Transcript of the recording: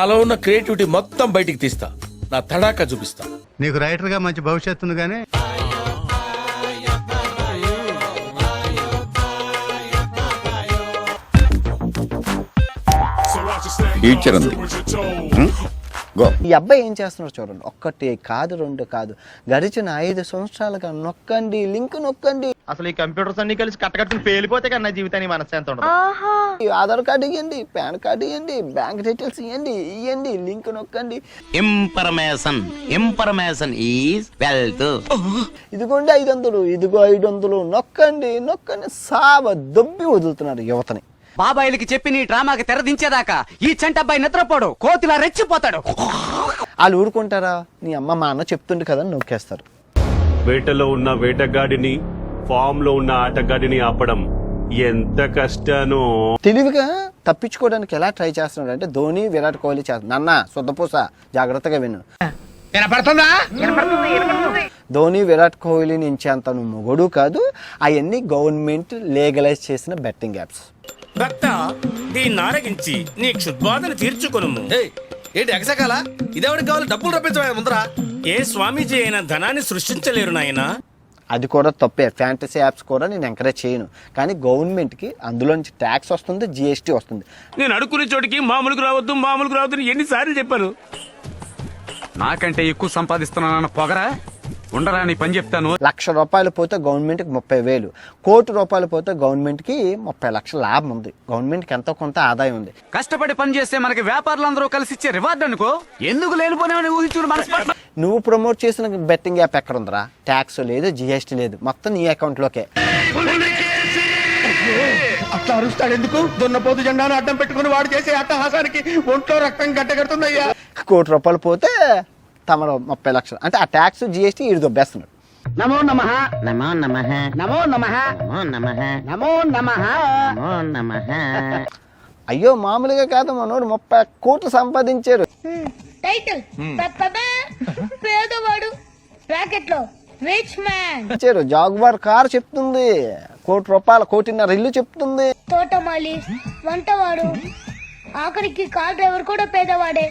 నాలో ఉన్న క్రియేటివిటీ మొత్తం బయటికి తీస్తా, నా తడాకా చూపిస్తా. నీకు రైటర్ గా మంచి భవిష్యత్తును గానీ ఫ్యూచర్ ఉంది. గో. ఈ అబ్బాయి ఏం చేస్తున్నాడు చూడండి. ఒక్కటి కాదు, రెండు కాదు, గడిచిన 5 సంవత్సరాలుగా నొక్కండి, లింక్ నొక్కండి. అసలు ఈ కంప్యూటర్స్ అన్ని కలిసి కట్టకట్టుకుని పేలిపోతే కన్నా జీవితానికి మనశ్శాంతి ఉండదు. ఆధార్ కార్డు ఇవ్వండి, పాన్ కార్డు ఇవ్వండి, బ్యాంక్ డీటెయిల్స్ ఇవ్వండి, లింక్ నొక్కండి. Information is wealth. ఇదిగోండి 500, ఇదిగో 500, నొక్కండి. సాబ దొబ్బి వదులుతున్నారు యువతని. బాబాయిలకి చెప్పి నీ డ్రామాకి తెరదించేదాకా ఈ చంటబ్బాయి నిద్రపోడు, కోతిలా రెచ్చిపోతాడు. వాళ్ళు ఊరుకుంటారా? నీ అమ్మ మా అన్న చెప్తుండే కదా నొక్కేస్తారు. వేటలో ఉన్న వేటగాడిని, ఫామ్ లో ఉన్న ఆటగాడిని ఆపడం ఎంత కష్టానో. తెలివిగా తప్పించుకోవడానికి ఎలా ట్రై చేస్తున్నాడు అంటే ధోని, విరాట్ కోహ్లీ చేస్తున్నారు. నాన్న శుద్ధపూస జాగ్రత్తగా విను. ధోని, విరాట్ కోహ్లీ నుంచి అంత నువ్వు మొగడు కాదు. అవన్నీ గవర్నమెంట్ లీగలైజ్ చేసిన బెట్టింగ్ యాప్స్. భక్త దీన్ని ఆరగించి నీ క్షుద్బాధను తీర్చుకొను. ఏంటి ఎగసకాల? ఇదేవాడికి కావాలి? డబ్బులు రప్పించవా ముందరా. ఏ స్వామీజీ అయినా ధనాన్ని సృష్టించలేరు నాయనా. అది కూడా తప్పే. ఫ్యాంటసీ యాప్స్ కూడా నేను ఎంకరేజ్ చేయను. కానీ గవర్నమెంట్కి అందులో నుంచి ట్యాక్స్ వస్తుంది, జిఎస్టీ వస్తుంది. నేను అడుక్కునే చోటికి మామూలుకు రావద్దు ఎన్నిసార్లు చెప్పాను. నాకంటే ఎక్కువ సంపాదిస్తున్నానన్న పొగరా ఉండరా, నీ పని చెప్తాను. ₹1,00,000 పోతే గవర్నమెంట్కి 30,000, ₹1,00,00,000 పోతే గవర్నమెంట్కి 30 లక్షల లాభం ఉంది. గవర్నమెంట్కి ఎంతో కొంత ఆదాయం ఉంది. కష్టపడి పని చేస్తే మనకి వ్యాపారులందరూ కలిసి ఇచ్చే రివార్డ్ అనుకో. ఎందుకు లేనిపోయినా ఊహించుడు మనసు. నువ్వు ప్రమోట్ చేసిన బెట్టింగ్ యాప్ ఎక్కడ ఉందిరా? ట్యాక్స్ లేదు, జిఎస్టీ లేదు, మొత్తం నీ అకౌంట్లోకే. అట్లా అరుస్తాడు ఎందుకు? దున్నపోతు జెండాను అడ్డం పెట్టుకుని వాడు చేసే అట్టహాసానికి ఒంట్లో రక్తం గట్టగడుతుందయ్యా. ₹1,00,00,000 పోతే తమలో 30 లక్షలు. అంటే ఆ ట్యాక్స్ జిఎస్టీ ఈడు దొబ్బేస్తున్నాడు. నమో నమః నమో నమః నమో నమః నమో నమః నమో నమః నమో నమః. అయ్యో మామూలుగా కాదు, మనోడు 30 కోట్లు సంపాదించారు. టైటిల్ పేదవాడు బ్రాకెట్ లో రిచ్ మ్యాన్. జాగ్వార్ కార్ చెప్తుంది ₹1,00,00,000, ₹1,50,00,000 ఇల్లు చెప్తుంది. తోటమాలి, వంటవాడు, ఆఖరికి కార్ డ్రైవర్ కూడా పేదవాడే.